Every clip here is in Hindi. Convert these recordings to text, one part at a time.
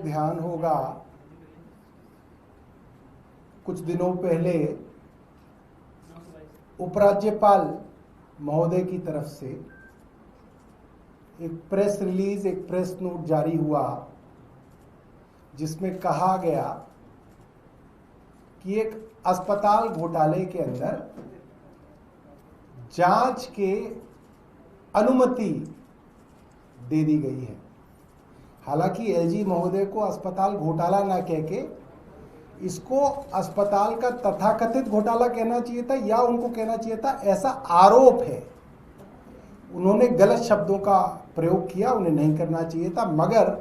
ध्यान होगा, कुछ दिनों पहले उपराज्यपाल महोदय की तरफ से एक प्रेस रिलीज, एक प्रेस नोट जारी हुआ जिसमें कहा गया कि एक अस्पताल घोटाले के अंदर जांच के अनुमति दे दी गई है। हालांकि एलजी महोदय को अस्पताल घोटाला ना कह के इसको अस्पताल का तथाकथित घोटाला कहना चाहिए था, या उनको कहना चाहिए था ऐसा आरोप है। उन्होंने गलत शब्दों का प्रयोग किया, उन्हें नहीं करना चाहिए था। मगर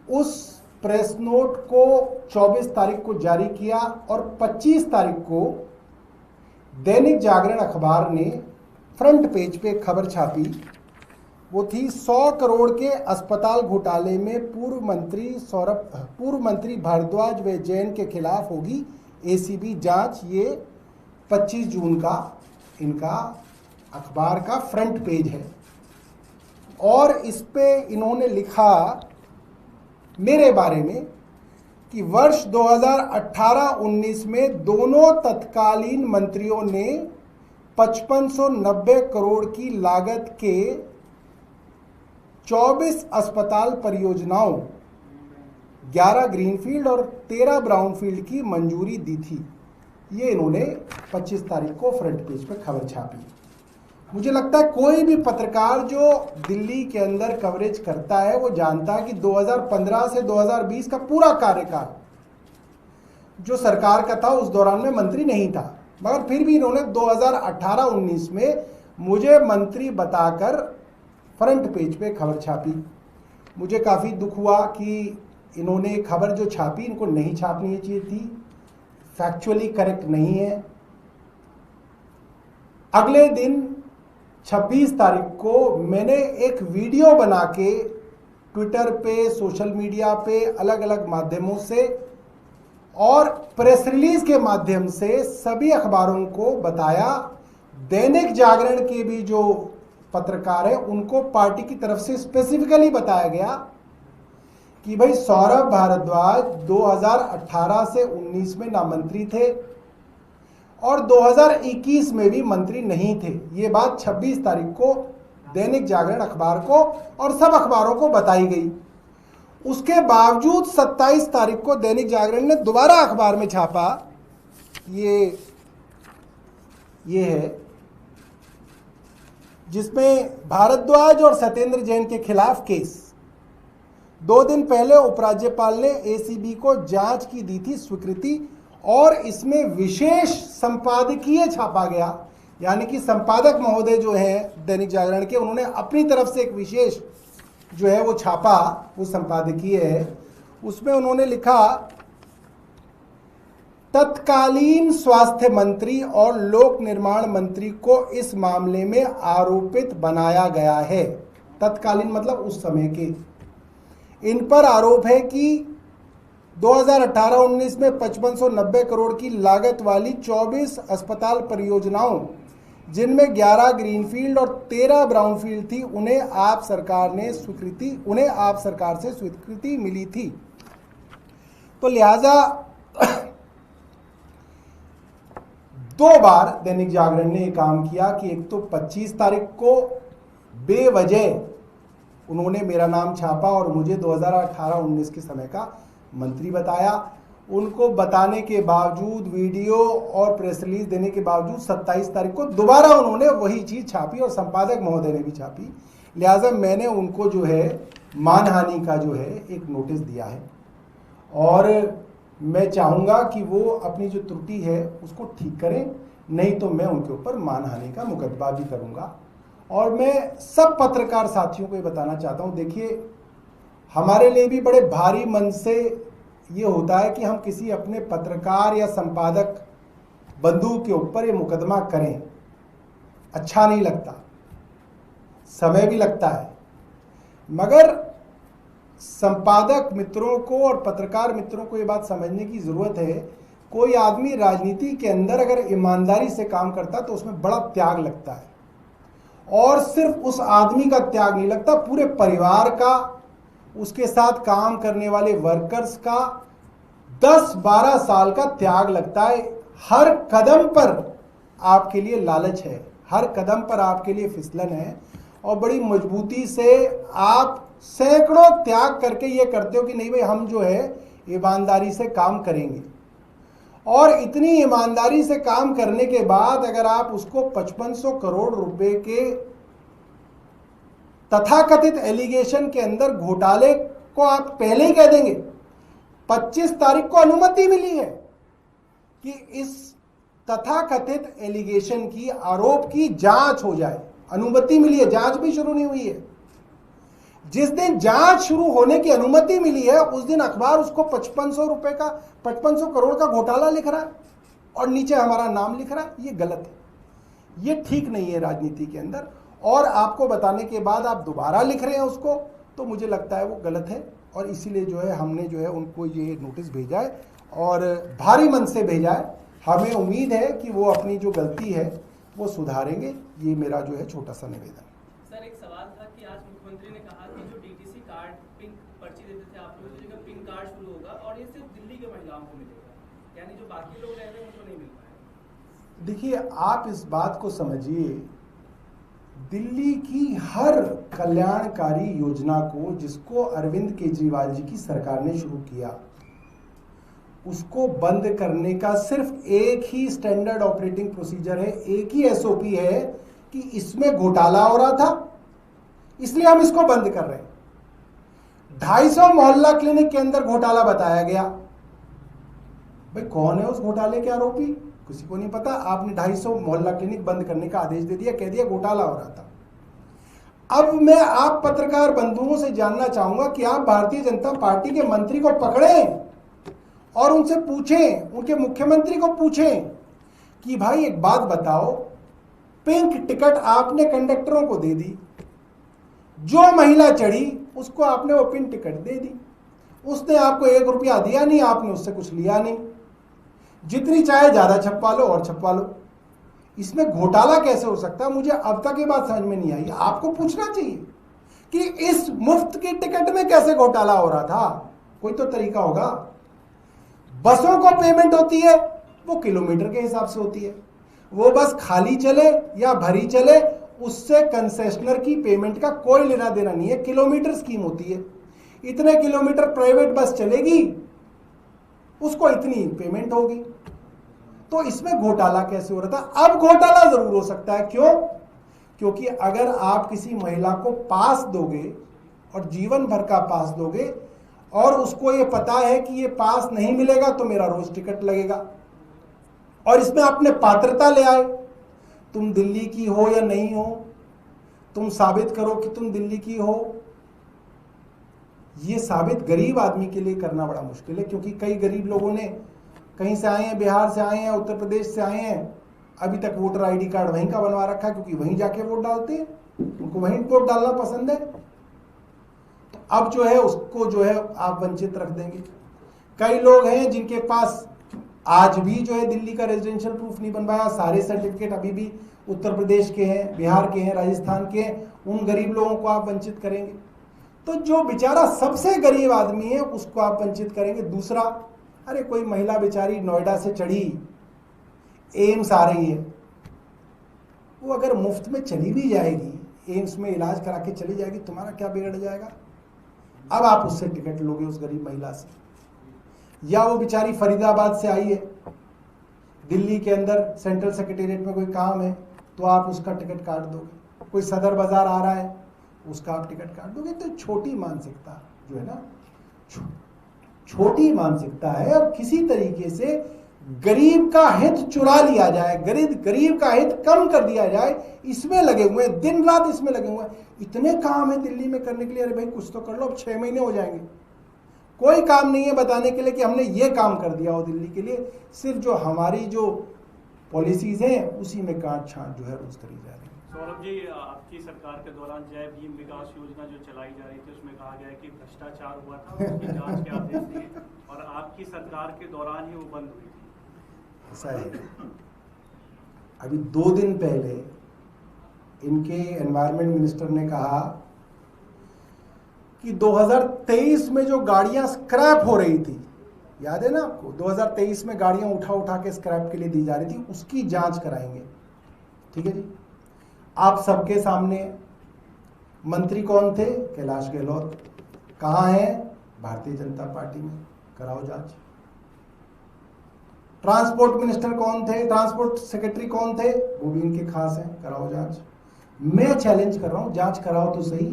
उस प्रेस नोट को 24 तारीख को जारी किया और 25 तारीख को दैनिक जागरण अखबार ने फ्रंट पेज पे खबर छापी। वो थी 100 करोड़ के अस्पताल घोटाले में पूर्व मंत्री भारद्वाज व जैन के खिलाफ होगी एसीबी जांच। ये 25 जून का इनका अखबार का फ्रंट पेज है और इस पे इन्होंने लिखा मेरे बारे में कि वर्ष 2018-19 में दोनों तत्कालीन मंत्रियों ने 5590 करोड़ की लागत के 24 अस्पताल परियोजनाओं, 11 ग्रीनफील्ड और 13 ब्राउनफील्ड की मंजूरी दी थी। ये इन्होंने 25 तारीख को फ्रंट पेज पर खबर छापी। मुझे लगता है कोई भी पत्रकार जो दिल्ली के अंदर कवरेज करता है वो जानता है कि 2015 से 2020 का पूरा कार्यकाल जो सरकार का था उस दौरान में मंत्री नहीं था, मगर फिर भी इन्होंने 2018-19 में मुझे मंत्री बताकर फ्रंट पेज पे खबर छापी। मुझे काफ़ी दुख हुआ कि इन्होंने खबर जो छापी इनको नहीं छापनी चाहिए थी, फैक्चुअली करेक्ट नहीं है। अगले दिन 26 तारीख को मैंने एक वीडियो बना के ट्विटर पे, सोशल मीडिया पे, अलग अलग माध्यमों से और प्रेस रिलीज के माध्यम से सभी अखबारों को बताया। दैनिक जागरण के भी जो पत्रकार है उनको पार्टी की तरफ से स्पेसिफिकली बताया गया कि भाई सौरभ भारद्वाज 2018 से 19 में नामंत्री थे और 2021 में भी मंत्री नहीं थे। ये बात 26 तारीख को दैनिक जागरण अखबार को और सब अखबारों को बताई गई। उसके बावजूद 27 तारीख को दैनिक जागरण ने दोबारा अखबार में छापा, ये है, जिसमें भारद्वाज और सत्येंद्र जैन के खिलाफ केस। 2 दिन पहले उपराज्यपाल ने एसीबी को जांच की दी थी स्वीकृति और इसमें विशेष संपादकीय छापा गया। यानी कि संपादक महोदय जो हैं दैनिक जागरण के, उन्होंने अपनी तरफ से एक विशेष जो है वो छापा, वो संपादकीय है। उसमें उन्होंने लिखा तत्कालीन स्वास्थ्य मंत्री और लोक निर्माण मंत्री को इस मामले में आरोपित बनाया गया है। तत्कालीन मतलब उस समय के। इन पर आरोप है कि 2018-19 में 5590 करोड़ की लागत वाली 24 अस्पताल परियोजनाओं, जिनमें 11 ग्रीनफील्ड और 13 ब्राउनफील्ड थी, उन्हें आप सरकार से स्वीकृति मिली थी। तो लिहाजा 2 बार दैनिक जागरण ने यह काम किया कि एक तो 25 तारीख को बेवजह उन्होंने मेरा नाम छापा और मुझे 2018-19 के समय का मंत्री बताया। उनको बताने के बावजूद, वीडियो और प्रेस रिलीज देने के बावजूद 27 तारीख को दोबारा उन्होंने वही चीज़ छापी और संपादक महोदय ने भी छापी। लिहाजा मैंने उनको जो है मानहानि का जो है एक नोटिस दिया है और मैं चाहूँगा कि वो अपनी जो त्रुटि है उसको ठीक करें, नहीं तो मैं उनके ऊपर मानहानि का मुकदमा भी करूँगा। और मैं सब पत्रकार साथियों को ये बताना चाहता हूँ, देखिए हमारे लिए भी बड़े भारी मन से ये होता है कि हम किसी अपने पत्रकार या संपादक बंधु के ऊपर ये मुकदमा करें। अच्छा नहीं लगता, समय भी लगता है, मगर संपादक मित्रों को और पत्रकार मित्रों को ये बात समझने की ज़रूरत है, कोई आदमी राजनीति के अंदर अगर ईमानदारी से काम करता तो उसमें बड़ा त्याग लगता है। और सिर्फ उस आदमी का त्याग नहीं लगता, पूरे परिवार का, उसके साथ काम करने वाले वर्कर्स का 10-12 साल का त्याग लगता है। हर कदम पर आपके लिए लालच है, हर कदम पर आपके लिए फिसलन है, और बड़ी मजबूती से आप सैकड़ों त्याग करके ये करते हो कि नहीं भाई हम जो है ईमानदारी से काम करेंगे। और इतनी ईमानदारी से काम करने के बाद अगर आप उसको 5500 करोड़ रुपए के तथाकथित एलिगेशन के अंदर घोटाले को आप पहले ही कह देंगे। 25 तारीख को अनुमति मिली है कि इस तथाकथित एलिगेशन की, आरोप की जांच हो जाए, अनुमति मिली है, जांच भी शुरू नहीं हुई है। जिस दिन जांच शुरू होने की अनुमति मिली है उस दिन अखबार उसको 5500 करोड़ का घोटाला लिख रहा है और नीचे हमारा नाम लिख रहा है। ये गलत है, ये ठीक नहीं है राजनीति के अंदर। और आपको बताने के बाद आप दोबारा लिख रहे हैं उसको, तो मुझे लगता है वो गलत है। और इसीलिए जो है हमने जो है उनको ये नोटिस भेजा है और भारी मन से भेजा है। हमें उम्मीद है कि वो अपनी जो गलती है वो सुधारेंगे। ये मेरा जो है छोटा सा निवेदन। सर, एक सवाल था कि आज मुख्यमंत्री ने कहा कि जो डीटीसी कार्ड, पिंक पर्ची देते थे आप लोगों की जगह पिंक कार्ड शुरू होगा और ये सिर्फ दिल्ली के महिलाओं को मिलेगा, यानी जो बाकी लोग रह रहे हैं उनको नहीं मिल पाएगा। देखिए, आप इस बात को समझिए, दिल्ली की हर कल्याणकारी योजना को जिसको अरविंद केजरीवाल जी की सरकार ने शुरू किया, उसको बंद करने का सिर्फ एक ही स्टैंडर्ड ऑपरेटिंग प्रोसीजर है, एक ही एसओपी है कि इसमें घोटाला हो रहा था इसलिए हम इसको बंद कर रहे हैं। 250 मोहल्ला क्लिनिक के अंदर घोटाला बताया गया। भाई कौन है उस घोटाले के आरोपी, किसी को नहीं पता। आपने 250 मोहल्ला क्लिनिक बंद करने का आदेश दे दिया, कह दिया घोटाला हो रहा था। अब मैं आप पत्रकार बंधुओं से जानना चाहूंगा कि आप भारतीय जनता पार्टी के मंत्री को पकड़ें और उनसे पूछें, उनके मुख्यमंत्री को पूछें कि भाई एक बात बताओ, पिंक टिकट आपने कंडक्टरों को दे दी, जो महिला चढ़ी उसको आपने वो पिंक टिकट दे दी, उसने आपको 1 रुपया दिया नहीं, आपने उससे कुछ लिया नहीं, जितनी चाहे ज्यादा छपवा लो और छपवा लो। इसमें घोटाला कैसे हो सकता है? मुझे अब तक ये बात समझ में नहीं आई। आपको पूछना चाहिए कि इस मुफ्त की टिकट में कैसे घोटाला हो रहा था, कोई तो तरीका होगा। बसों को पेमेंट होती है वो किलोमीटर के हिसाब से होती है, वो बस खाली चले या भरी चले उससे कंसेशनर की पेमेंट का कोई लेना देना नहीं है, किलोमीटर स्कीम होती है। इतने किलोमीटर प्राइवेट बस चलेगी उसको इतनी पेमेंट होगी। तो इसमें घोटाला कैसे हो रहा था? अब घोटाला जरूर हो सकता है। क्यों? क्योंकि अगर आप किसी महिला को पास दोगे और जीवन भर का पास दोगे और उसको ये पता है कि ये पास नहीं मिलेगा तो मेरा रोज टिकट लगेगा, और इसमें आपने पात्रता ले आए, तुम दिल्ली की हो या नहीं हो, तुम साबित करो कि तुम दिल्ली की हो। ये साबित गरीब आदमी के लिए करना बड़ा मुश्किल है, क्योंकि कई गरीब लोगों ने कहीं से आए हैं, बिहार से आए हैं, उत्तर प्रदेश से आए हैं, अभी तक वोटर आईडी कार्ड वहीं का बनवा रखा है, क्योंकि वहीं जाके वोट डालते हैं, उनको वहीं वोट डालना पसंद है। तो अब जो है उसको जो है आप वंचित रख देंगे। कई लोग हैं जिनके पास आज भी जो है दिल्ली का रेजिडेंशियल प्रूफ नहीं बनवाया, सारे सर्टिफिकेट अभी भी उत्तर प्रदेश के हैं, बिहार के हैं, राजस्थान के हैं, उन गरीब लोगों को आप वंचित करेंगे। तो जो बेचारा सबसे गरीब आदमी है उसको आप वंचित करेंगे। दूसरा, अरे कोई महिला बेचारी नोएडा से चढ़ी, एम्स आ रही है, वो अगर मुफ्त में चली भी जाएगी, एम्स में इलाज करा के चली जाएगी, तुम्हारा क्या बिगड़ जाएगा? अब आप उससे टिकट लोगे उस गरीब महिला से। या वो बेचारी फरीदाबाद से आई है, दिल्ली के अंदर सेंट्रल सेक्रेटेरिएट में कोई काम है तो आप उसका टिकट काट दोगे। कोई सदर बाजार आ रहा है उसका आप टिकट काट दोगे। तो छोटी मानसिकता जो है ना, छोटी मानसिकता है, और किसी तरीके से गरीब का हित चुरा लिया जाए, गरीब का हित कम कर दिया जाए, इसमें लगे हुए हैं, दिन रात इसमें लगे हुए हैं। इतने काम है दिल्ली में करने के लिए, अरे भाई कुछ तो कर लो, अब 6 महीने हो जाएंगे, कोई काम नहीं है बताने के लिए कि हमने ये काम कर दिया हो दिल्ली के लिए। सिर्फ जो हमारी जो पॉलिसीज हैं उसी में काट छांट जो है रोज करी जा रही है। सौरभ जी, आपकी सरकार के दौरान जय भीम विकास योजना जो चलाई जा रही थी उसमें कहा गया है कि भ्रष्टाचार हुआ था, उसकी जांच के आदेश दिए और आपकी सरकार के दौरान ही वो बंद हुई थी। ऐसा है, अभी 2 दिन पहले इनके एनवायरनमेंट मिनिस्टर ने कहा कि 2023 में जो गाड़ियां स्क्रैप हो रही थी, याद है ना आपको, 2023 में गाड़ियां उठा उठा के स्क्रैप के लिए दी जा रही थी, उसकी जांच कराएंगे। ठीक है जी। आप सबके सामने मंत्री कौन थे? कैलाश गहलोत। कहाँ है? भारतीय जनता पार्टी में। कराओ जांच। ट्रांसपोर्ट मिनिस्टर कौन थे? ट्रांसपोर्ट सेक्रेटरी कौन थे? वो भी इनके खास हैं। कराओ जांच। मैं चैलेंज कर रहा हूं, जांच कराओ तो सही।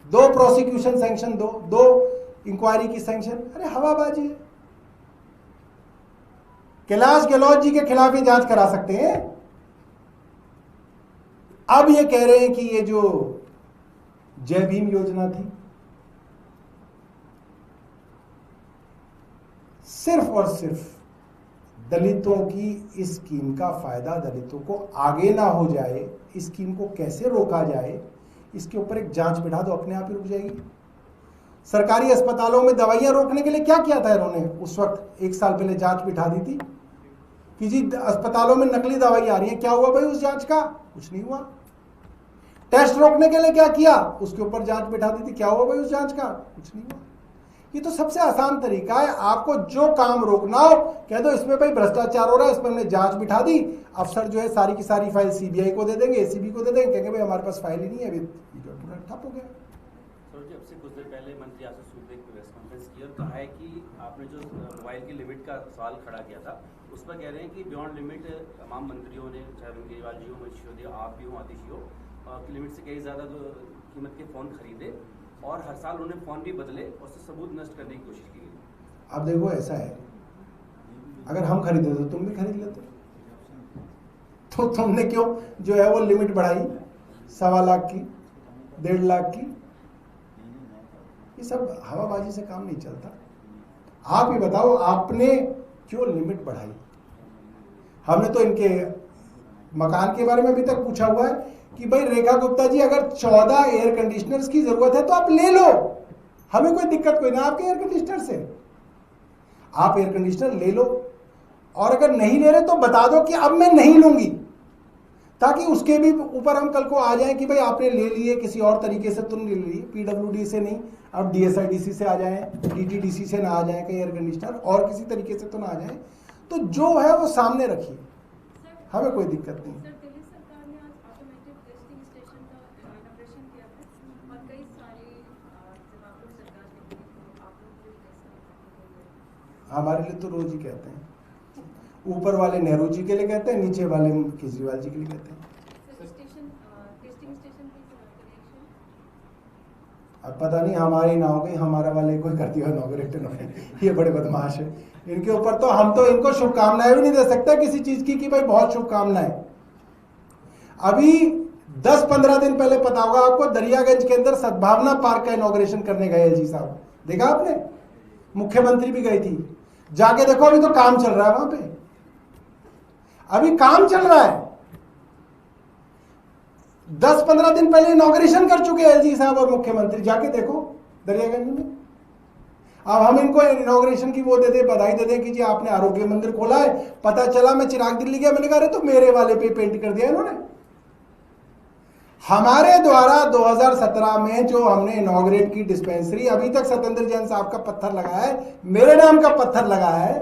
2 प्रोसिक्यूशन सैंक्शन दो, 2 इंक्वायरी की सैंक्शन। अरे हवाबाजी है। कैलाश गहलोत जी के खिलाफ ये जांच करा सकते हैं। अब ये कह रहे हैं कि ये जो जय भीम योजना थी, सिर्फ और सिर्फ दलितों की इस स्कीम का फायदा दलितों को आगे ना हो जाए, इस स्कीम को कैसे रोका जाए, इसके ऊपर एक जांच बिठा दो, अपने आप ही रुक जाएगी। सरकारी अस्पतालों में दवाइयां रोकने के लिए क्या किया था इन्होंने? उस वक्त 1 साल पहले जांच बिठा दी थी कि जी अस्पतालों में नकली दवाई आ रही है। क्या हुआ भाई उस जांच का? कुछ नहीं हुआ। टेस्ट रोकने के लिए क्या किया? उसके ऊपर जांच बिठा दी थी। क्या हुआ भाई उस जांच का? कुछ नहीं हुआ। ये तो सबसे आसान तरीका है। आपको जो काम रोकना हो कह दो इसमें भाई भ्रष्टाचार हो रहा है, इसमें हमने जांच बिठा दी। अफसर जो है सारी की सारी फाइल सीबीआई को दे देंगे, एसीबी को दे देंगे, कहेंगे भाई हमारे पास फाइल ही नहीं है, अभी पूरा ठप हो गया। सर जी, अब से कुछ देर पहले मंत्री आशीष सूद ने एक प्रेस कॉन्फ्रेंस की और कहा है कि आपने जो मोबाइल की लिमिट का सवाल खड़ा किया था, उस पर कह रहे हैं कि बियॉन्ड लिमिट तमाम मंत्रियों ने, चाहे अरविंद केजरीवाल जी हो, मनीष सिसोदिया, आप भी हो, आतिश जी हो, लिमिट से कई ज़्यादा कीमत के फ़ोन खरीदे और हर साल उन्हें फ़ोन भी बदले और उससे सबूत नष्ट करने की कोशिश की गई। अब देखो ऐसा है, अगर हम खरीदे तो तुम भी खरीद लेते, तो तुमने क्यों जो है वो लिमिट बढ़ाई 1.25 लाख की, 1.5 लाख की? ये सब हवाबाजी से काम नहीं चलता। आप ही बताओ आपने क्यों लिमिट बढ़ाई? हमने तो इनके मकान के बारे में अभी तक पूछा हुआ है कि भाई रेखा गुप्ता जी अगर 14 एयर कंडीशनर्स की जरूरत है तो आप ले लो, हमें कोई दिक्कत कोई ना आपके एयर कंडीशनर से। आप एयर कंडीशनर ले लो और अगर नहीं ले रहे तो बता दो कि अब मैं नहीं लूंगी, ताकि उसके भी ऊपर हम कल को आ जाएं कि भाई आपने ले लिए किसी और तरीके से, तुम ले लिए पीडब्ल्यूडी से नहीं, अब डीएसआईडीसी से आ जाएं, डीटीडीसी से ना आ जाए कई एयर कंडीशनर, और किसी तरीके से तो ना आ जाए। तो जो है वो सामने रखिए, हमें कोई दिक्कत नहीं। हमारे लिए तो रोज ही कहते हैं, ऊपर वाले नेहरू जी के लिए कहते हैं, नीचे वाले केजरीवाल जी के लिए कहते हैं। अब पता नहीं हमारी ना हो गई, हमारा वाले कोई कर दिया इनॉग्रेट, ये बड़े बदमाश है। इनके ऊपर तो हम तो इनको शुभकामनाएं भी नहीं दे सकते किसी चीज की कि भाई बहुत शुभकामनाएं। अभी 10-15 दिन पहले पता होगा आपको, दरियागंज के अंदर सद्भावना पार्क का इनॉग्रेशन करने गए एलजी साहब, देखा आपने? मुख्यमंत्री भी गई थी, जाके देखो अभी तो काम चल रहा है वहां पे, अभी काम चल रहा है। 10-15 दिन पहले इनॉग्रेशन कर चुके एलजी साहब और मुख्यमंत्री, जाके देखो दरियागंज में। अब हम इनको इनॉग्रेशन की वो दे दे, बधाई दे दे कि जी आपने आरोग्य मंदिर खोला है। पता चला मैं चिराग दिल्ली गया, मैंने कहा तो मेरे वाले पे पेंट कर दिया इन्होंने। हमारे द्वारा 2017 में जो हमने इनॉग्रेट की डिस्पेंसरी, अभी तक सत्येंद्र जैन साहब का पत्थर लगा है, मेरे नाम का पत्थर लगा है,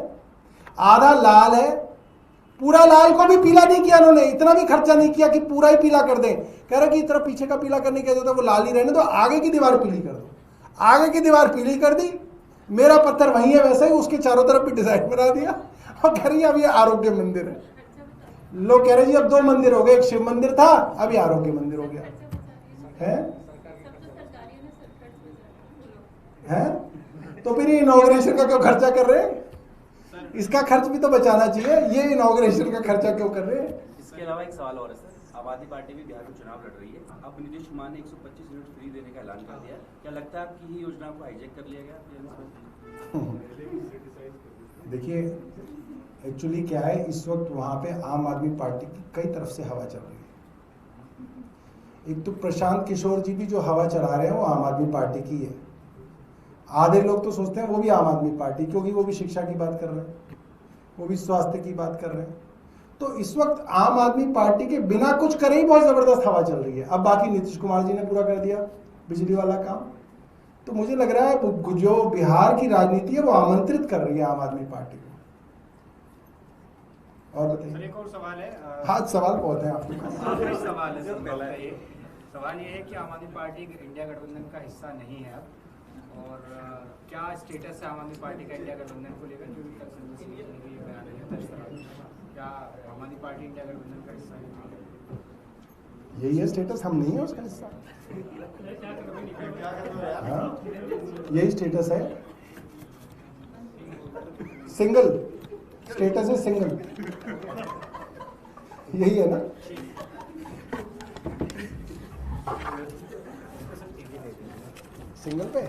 आधा लाल है, पूरा लाल को भी पीला नहीं किया इन्होंने। इतना भी खर्चा नहीं किया कि पूरा ही पीला कर दें। कह रहे कि इतना पीछे का पीला करने की जरूरत है, वो लाल ही रहने दो, आगे की दीवार पीली कर दो। आगे की दीवार पीली कर दी, मेरा पत्थर वही है वैसे ही, उसके चारों तरफ भी डिजाइन बना दिया और कह रही है अब ये आरोग्य मंदिर है। लोग कह रहे जी अब 2 मंदिर हो गए, एक शिव मंदिर था अब ये आरोग्य मंदिर हो गया है। तो फिर ये इनॉग्रेशन का क्यों खर्चा कर रहे हैं? इसका खर्च भी तो बचाना चाहिए, ये इनॉग्रेशन का खर्चा क्यों कर रहे हैं? इसके अलावा एक सवाल और है सर, आम आदमी पार्टी भी बिहार में चुनाव लड़ रही है, अब नीतीश कुमार ने 125 यूनिट फ्री देने का ऐलान कर दिया, क्या लगता है आपकी ही योजना को हाईजैक कर लिया गया? देखिए एक्चुअली क्या है, इस वक्त वहां पे आम आदमी पार्टी की कई तरफ से हवा चल रही है। एक तो प्रशांत किशोर जी भी जो हवा चला रहे हैं वो आम आदमी पार्टी की है। आधे लोग तो सोचते हैं वो भी आम आदमी पार्टी, क्योंकि वो भी शिक्षा की बात कर रहे हैं, वो भी स्वास्थ्य की बात कर रहे हैं। तो इस वक्त आम आदमी पार्टी के बिना कुछ करे ही बहुत जबरदस्त हवा चल रही है। अब बाकी नीतीश कुमार जी ने पूरा कर दिया बिजली वाला काम, तो मुझे लग रहा है जो बिहार की राजनीति है वो आमंत्रित कर रही है आम आदमी पार्टी को। और बताइए। एक और सवाल है। हाँ, सवाल बहुत है आपके पास। आखिरी सवाल है सर, पहला ये सवाल ये है कि आम आदमी पार्टी इंडिया गठबंधन का हिस्सा नहीं है अब, और क्या स्टेटस है आम आदमी पार्टी का इंडिया गठबंधन को लेकर, जो तक संजय सिंह ने ये बयान दिया था इस तरह, क्या आम आदमी पार्टी इंडिया गठबंधन का हिस्सा है? यही है स्टेटस, हम नहीं है उसका हिस्सा। हाँ, यही स्टेटस है, सिंगल स्टेटस है, सिंगल, यही है ना। सिंगल पे